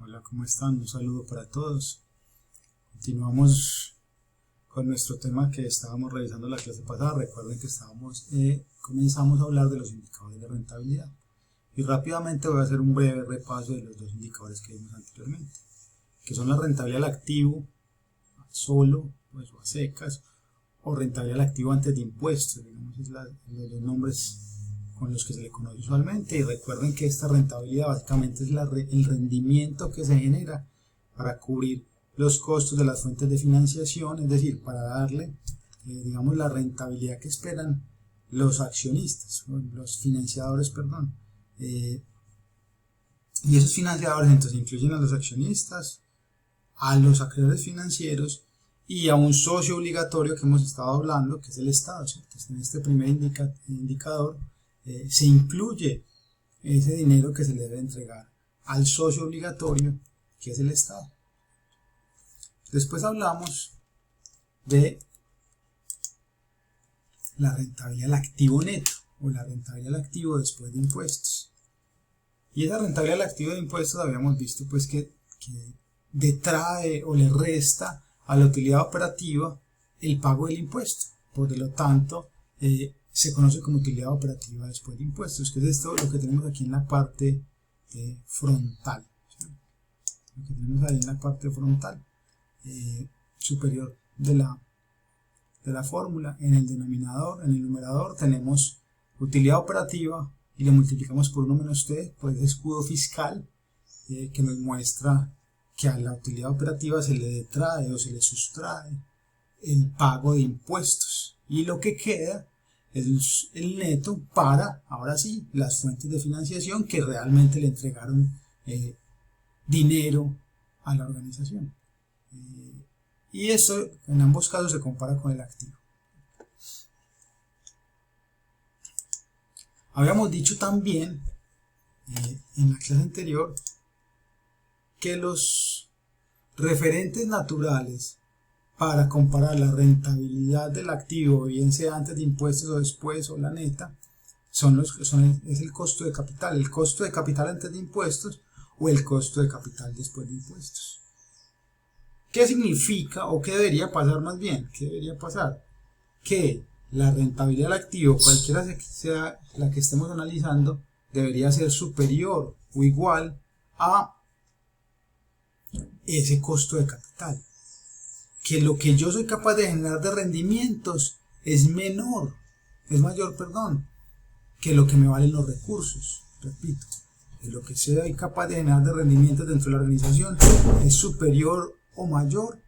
Hola, ¿cómo están? Un saludo para todos. Continuamos con nuestro tema que estábamos revisando la clase pasada. Recuerden que comenzamos a hablar de los indicadores de rentabilidad. Y rápidamente voy a hacer un breve repaso de los dos indicadores que vimos anteriormente, que son la rentabilidad al activo solo, pues, o a secas, o rentabilidad al activo antes de impuestos, digamos, los dos nombres con los que se le conoce usualmente. Y recuerden que esta rentabilidad básicamente es el rendimiento que se genera para cubrir los costos de las fuentes de financiación, es decir, para darle, digamos, la rentabilidad que esperan los accionistas, los financiadores, perdón. Y esos financiadores entonces incluyen a los accionistas, a los acreedores financieros y a un socio obligatorio que hemos estado hablando, que es el Estado, ¿cierto? Entonces, en este primer indicador se incluye ese dinero que se le debe entregar al socio obligatorio, que es el Estado. Después hablamos de la rentabilidad del activo neto, o la rentabilidad del activo después de impuestos. Y esa rentabilidad del activo de impuestos habíamos visto pues que detrae o le resta a la utilidad operativa el pago del impuesto. Por lo tanto, se conoce como utilidad operativa después de impuestos, que es esto lo que tenemos aquí en la parte frontal. ¿Sí? Lo que tenemos ahí en la parte frontal superior de la fórmula. En el denominador, en el numerador, tenemos utilidad operativa y le multiplicamos por 1 menos t, por ese escudo fiscal que nos muestra que a la utilidad operativa se le detrae o se le sustrae el pago de impuestos, y lo que queda es el neto para, ahora sí, las fuentes de financiación que realmente le entregaron dinero a la organización. Y eso en ambos casos se compara con el activo. Habíamos dicho también en la clase anterior que los referentes naturales para comparar la rentabilidad del activo, bien sea antes de impuestos o después, o la neta, es el costo de capital antes de impuestos o el costo de capital después de impuestos. ¿Qué significa o qué debería pasar más bien? ¿Qué debería pasar? Que la rentabilidad del activo, cualquiera sea la que estemos analizando, debería ser superior o igual a ese costo de capital. Que lo que yo soy capaz de generar de rendimientos es mayor, que lo que me valen los recursos. Repito, que lo que soy capaz de generar de rendimientos dentro de la organización es superior o mayor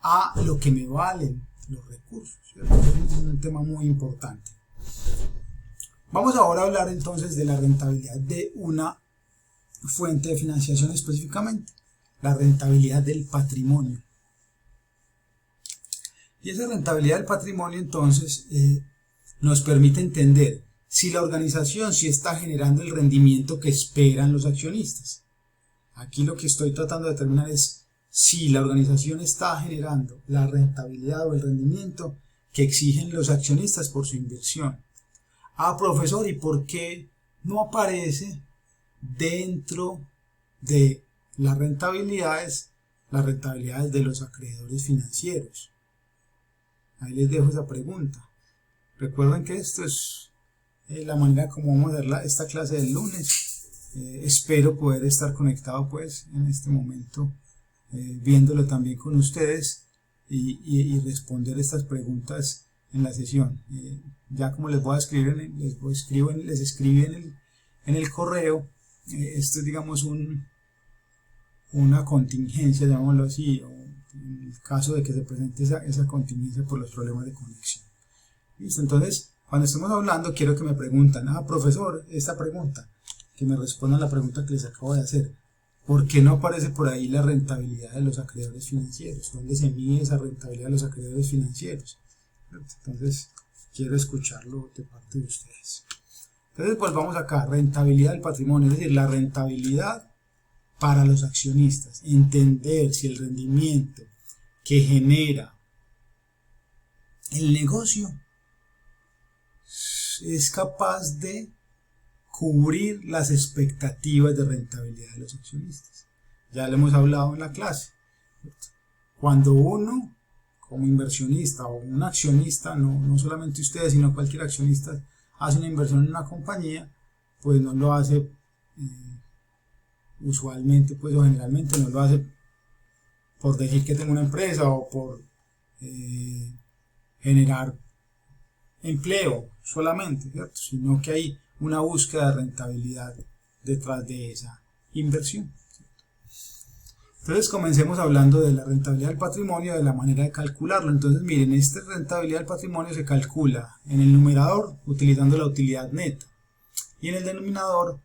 a lo que me valen los recursos, ¿cierto? Es un tema muy importante. Vamos ahora a hablar entonces de la rentabilidad de una fuente de financiación, específicamente la rentabilidad del patrimonio. Y esa rentabilidad del patrimonio entonces nos permite entender si la organización sí está generando el rendimiento que esperan los accionistas. Aquí lo que estoy tratando de determinar es si la organización está generando la rentabilidad o el rendimiento que exigen los accionistas por su inversión. Ah, profesor, ¿y por qué no aparece dentro de las rentabilidades de los acreedores financieros? Ahí les dejo esa pregunta. Recuerden que esto es la manera como vamos a ver esta clase del lunes. Espero poder estar conectado pues en este momento, viéndolo también con ustedes y responder estas preguntas en la sesión. Ya como les voy a escribir, les escribí en el correo, esto es, digamos, una contingencia, llamémoslo así, o en el caso de que se presente esa contingencia por los problemas de conexión. ¿Listo? Entonces, cuando estemos hablando, quiero que me preguntan, profesor, esta pregunta, que me respondan la pregunta que les acabo de hacer. ¿Por qué no aparece por ahí la rentabilidad de los acreedores financieros? ¿Dónde se mide esa rentabilidad de los acreedores financieros? Entonces, quiero escucharlo de parte de ustedes. Entonces, pues vamos acá, rentabilidad del patrimonio, es decir, la rentabilidad para los accionistas. Entender si el rendimiento que genera el negocio es capaz de cubrir las expectativas de rentabilidad de los accionistas. Ya lo hemos hablado en la clase. Cuando uno, como inversionista o un accionista, no solamente ustedes, sino cualquier accionista, hace una inversión en una compañía, pues no lo hace usualmente, pues o generalmente no lo hace por decir que tengo una empresa o por generar empleo solamente, ¿cierto? Sino que hay una búsqueda de rentabilidad detrás de esa inversión. Entonces comencemos hablando de la rentabilidad del patrimonio, de la manera de calcularlo. Entonces miren, esta rentabilidad del patrimonio se calcula en el numerador utilizando la utilidad neta y en el denominador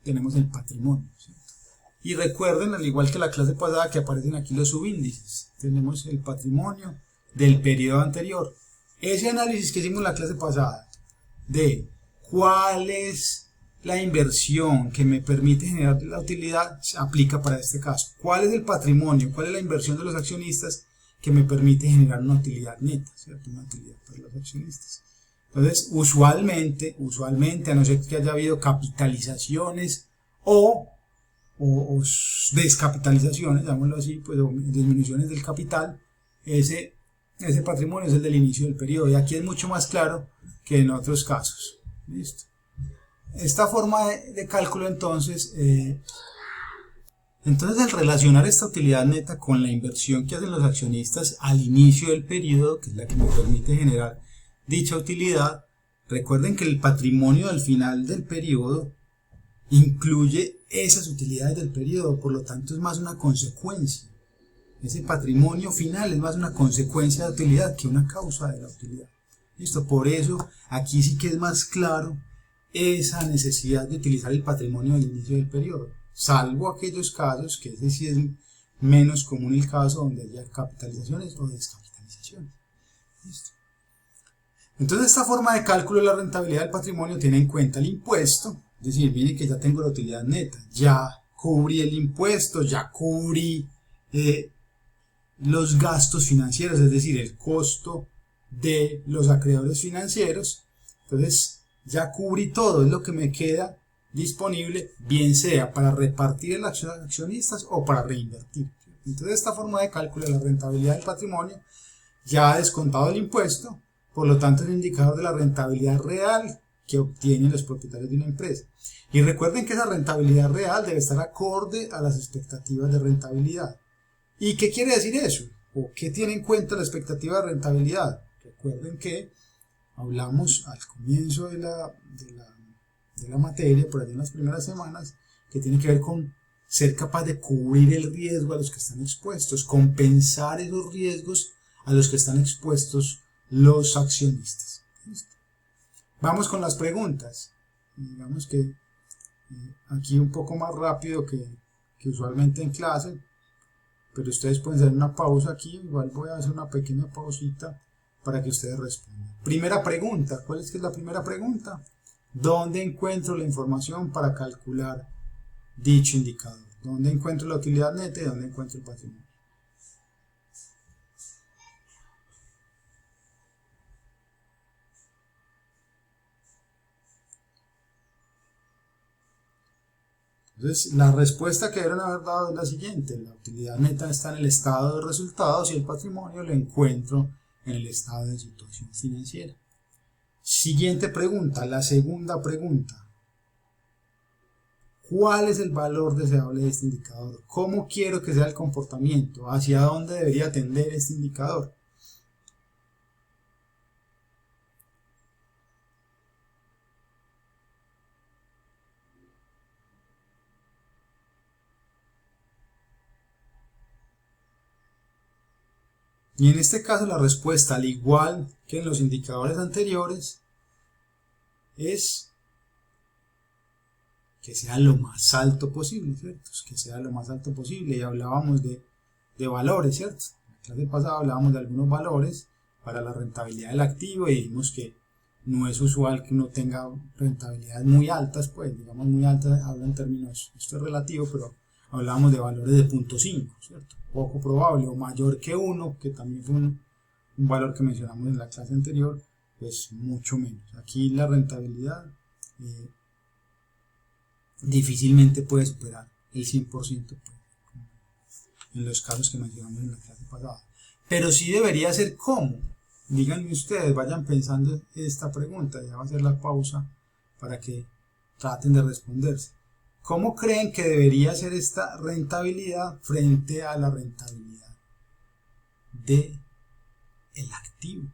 tenemos el patrimonio, ¿cierto? Y recuerden, al igual que la clase pasada, que aparecen aquí los subíndices. Tenemos el patrimonio del periodo anterior. Ese análisis que hicimos en la clase pasada de cuál es la inversión que me permite generar la utilidad se aplica para este caso. ¿Cuál es el patrimonio? ¿Cuál es la inversión de los accionistas que me permite generar una utilidad neta? ¿Cierto? Una utilidad para los accionistas. Entonces, usualmente, a no ser que haya habido capitalizaciones o descapitalizaciones, llamémoslo así, pues, o disminuciones del capital, ese patrimonio es el del inicio del periodo. Y aquí es mucho más claro que en otros casos. ¿Listo? Esta forma de cálculo entonces al relacionar esta utilidad neta con la inversión que hacen los accionistas al inicio del periodo, que es la que me permite generar dicha utilidad, recuerden que el patrimonio al final del periodo incluye esas utilidades del periodo, por lo tanto es más una consecuencia. Ese patrimonio final es más una consecuencia de utilidad que una causa de la utilidad. ¿Listo? Por eso aquí sí que es más claro esa necesidad de utilizar el patrimonio al inicio del periodo, salvo aquellos casos que ese sí es menos común el caso donde haya capitalizaciones o descapitalizaciones. ¿Listo? Entonces esta forma de cálculo de la rentabilidad del patrimonio tiene en cuenta el impuesto, es decir, miren que ya tengo la utilidad neta, ya cubrí el impuesto, ya cubrí los gastos financieros, es decir, el costo de los acreedores financieros. Entonces ya cubrí todo, es lo que me queda disponible, bien sea para repartir en los accionistas o para reinvertir. Entonces esta forma de cálculo de la rentabilidad del patrimonio ya ha descontado el impuesto, por lo tanto es un indicador de la rentabilidad real que obtienen los propietarios de una empresa. Y recuerden que esa rentabilidad real debe estar acorde a las expectativas de rentabilidad. ¿Y qué quiere decir eso? ¿O qué tiene en cuenta la expectativa de rentabilidad? Recuerden que hablamos al comienzo de la materia, por allá en las primeras semanas, que tiene que ver con ser capaz de cubrir el riesgo a los que están expuestos, compensar esos riesgos a los que están expuestos los accionistas. ¿Listo? Vamos con las preguntas. Digamos que aquí un poco más rápido que usualmente en clase, pero ustedes pueden hacer una pausa aquí, igual voy a hacer una pequeña pausita para que ustedes respondan. Primera pregunta, ¿cuál es la primera pregunta? ¿Dónde encuentro la información para calcular dicho indicador? ¿Dónde encuentro la utilidad neta y dónde encuentro el patrimonio? Entonces, la respuesta que deben haber dado es la siguiente: la utilidad neta está en el estado de resultados y el patrimonio lo encuentro en el estado de situación financiera. Siguiente pregunta, la segunda pregunta. ¿Cuál es el valor deseable de este indicador? ¿Cómo quiero que sea el comportamiento? ¿Hacia dónde debería tender este indicador? Y en este caso la respuesta, al igual que en los indicadores anteriores, es que sea lo más alto posible, ¿cierto? Que sea lo más alto posible. Y hablábamos de valores, ¿cierto? En la clase pasada hablábamos de algunos valores para la rentabilidad del activo y dijimos que no es usual que uno tenga rentabilidades muy altas, pues digamos muy altas, hablo en términos, esto es relativo, pero hablábamos de valores de 0.5, ¿cierto? Poco probable, o mayor que 1, que también fue un valor que mencionamos en la clase anterior, pues mucho menos. Aquí la rentabilidad difícilmente puede superar el 100%, en los casos que mencionamos en la clase pasada. Pero sí debería ser cómo. Díganme ustedes, vayan pensando esta pregunta, ya va a ser la pausa para que traten de responderse. ¿Cómo creen que debería ser esta rentabilidad frente a la rentabilidad del activo?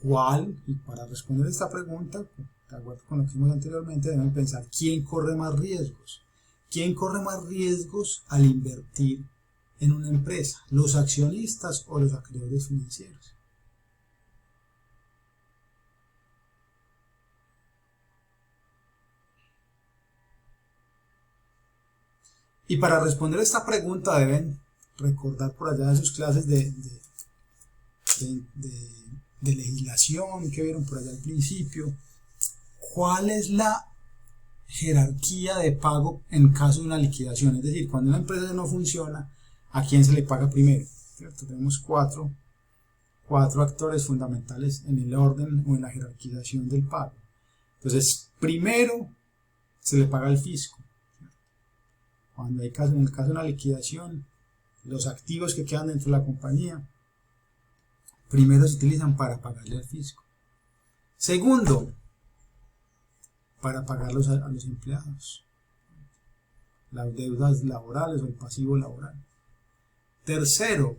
¿Cuál? Y para responder esta pregunta, de acuerdo con lo que vimos anteriormente, deben pensar quién corre más riesgos. ¿Quién corre más riesgos al invertir en una empresa? ¿Los accionistas o los acreedores financieros? Y para responder esta pregunta deben recordar por allá de sus clases de legislación que vieron por allá al principio, cuál es la jerarquía de pago en caso de una liquidación. Es decir, cuando una empresa no funciona, ¿a quién se le paga primero? ¿Cierto? Tenemos cuatro actores fundamentales en el orden o en la jerarquización del pago. Entonces, primero se le paga al fisco. Cuando hay caso, en el caso de una liquidación, los activos que quedan dentro de la compañía primero se utilizan para pagarle al fisco. Segundo, para pagarlos a los empleados, las deudas laborales o el pasivo laboral. Tercero,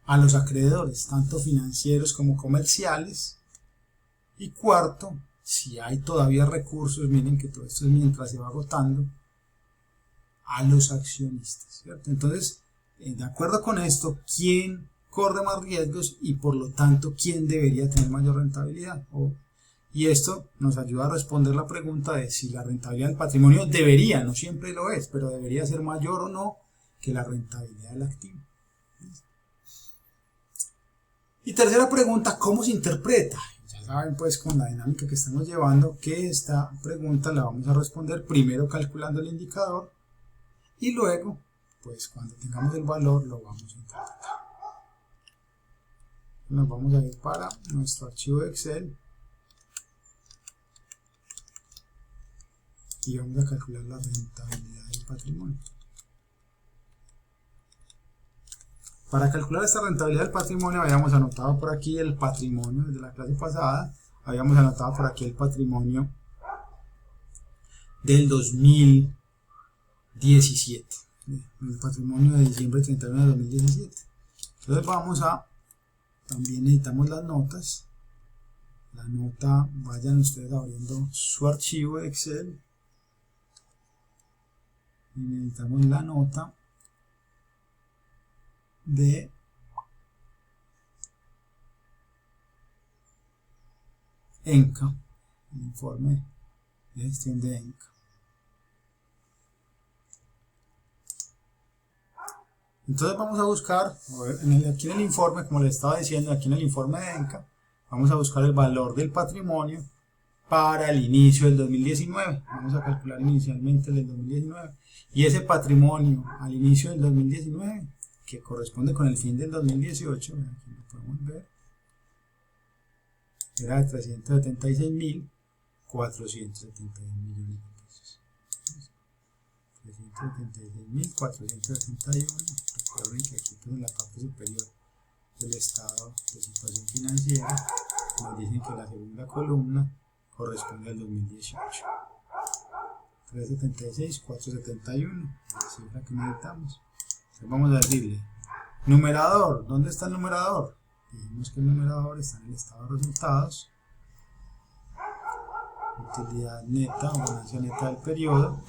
a los acreedores, tanto financieros como comerciales. Y cuarto, si hay todavía recursos, miren que todo esto es mientras se va agotando, a los accionistas, ¿cierto? Entonces, de acuerdo con esto, ¿quién corre más riesgos y por lo tanto quién debería tener mayor rentabilidad? Y esto nos ayuda a responder la pregunta de si la rentabilidad del patrimonio debería, no siempre lo es, pero debería ser mayor o no que la rentabilidad del activo. Y tercera pregunta, ¿cómo se interpreta? Ya saben pues con la dinámica que estamos llevando que esta pregunta la vamos a responder primero calculando el indicador y luego pues cuando tengamos el valor lo vamos a interpretar. Nos vamos a ir para nuestro archivo de Excel y vamos a calcular la rentabilidad del patrimonio. Para calcular esta rentabilidad del patrimonio habíamos anotado por aquí el patrimonio desde la clase pasada, habíamos anotado por aquí el patrimonio del 2017, el patrimonio de diciembre 31 de 2017. Entonces vamos a, también necesitamos las notas, la nota, vayan ustedes abriendo su archivo de Excel y necesitamos la nota de ENCA, el informe de gestión de ENCA. Entonces vamos a buscar, aquí en el informe, como les estaba diciendo, aquí en el informe de ENCA, vamos a buscar el valor del patrimonio para el inicio del 2019. Vamos a calcular inicialmente el del 2019. Y ese patrimonio al inicio del 2019, que corresponde con el fin del 2018, aquí lo podemos ver, era de 376.471 millones de pesos. 376.471. Recuerden que aquí pues, en la parte superior del estado de situación financiera nos dicen que la segunda columna corresponde al 2018. 376.471, la cifra que necesitamos. Entonces vamos a decirle, numerador, ¿dónde está el numerador? Dijimos que el numerador está en el estado de resultados, utilidad neta o ganancia neta del periodo,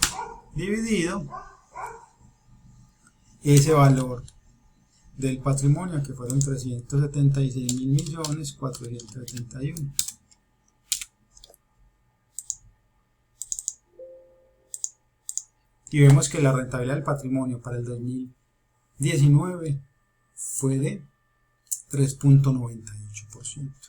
dividido ese valor del patrimonio que fueron 376.471. Y vemos que la rentabilidad del patrimonio para el 2019 fue de 3.98%.